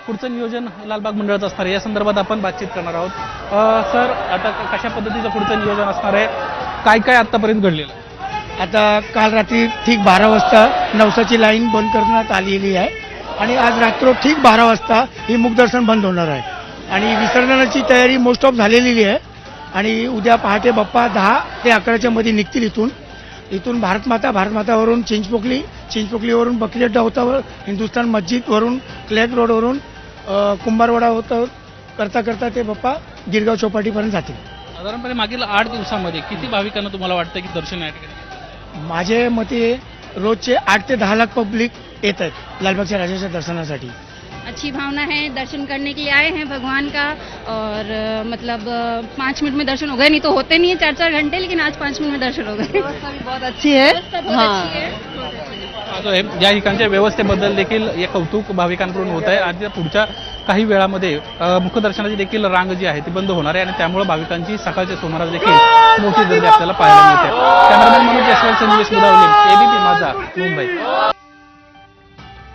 पुढचं नियोजन लालबाग मंडळाचं असणार आहे, या संदर्भात आपण बातचीत करणार आहोत. सर, आता कशा पद्धतीचं पुढचं नियोजन असणार आहे, काय काय आतापर्यंत घडलेलं आहे? आता काल रात्री ठीक 12 वाजता नवसाची लाईन बंद करण्यात आलेली आहे आणि आज रात्र ठीक 12 वाजता ही मुखदर्शन बंद होणार आहे आणि विसर्जनाची तयारी मोस्ट ऑफ झालेली आहे आणि उद्या पहाटे बाप्पा 10 ते 11च्या मध्ये निघतील इथून भारतमातावरून चिंचपोकलीवरून बकलेट होतावर हिंदुस्थान मस्जिदवरून क्लॅक रोडवरून कुंभारवाडा होतं करता ते बाप्पा गिरगाव चौपाटीपर्यंत जातील. साधारणपणे मागील 8 दिवसामध्ये किती भाविकांना तुम्हाला वाटतं की दर्शन या ठिकाणी? माझे मते रोजचे 8 ते 10 लाख पब्लिक येत आहेत लालबागच्या राजाच्या दर्शनासाठी. अच्छी भावना है, दर्शन करने के लिए आए हैं भगवान का और मतलब 5 मिनट में दर्शन हो गए, नहीं तो होते नहीं है 4-4 घंटे, लेकिन आज 5 मिनट में दर्शन हो गए. व्यवस्था भी बहुत अच्छी है. हाँ, जो आहे या ठिकाणच्या व्यवस्थेबद्दल देखील एक कौतुक भाविकांकडून होत आहे. आज पुढच्या काही वेळामध्ये मुखदर्शनाची देखील रांग जी आहे ती बंद होणार आहे आणि त्यामुळे भाविकांची सकाळच्या सुमारास देखील मोठी गर्दी आपल्याला पाहायला मिळते. कॅमेरामॅन मनोज जयस्वाल, संदेश मुदावले, एबीपी माझा, मुंबई.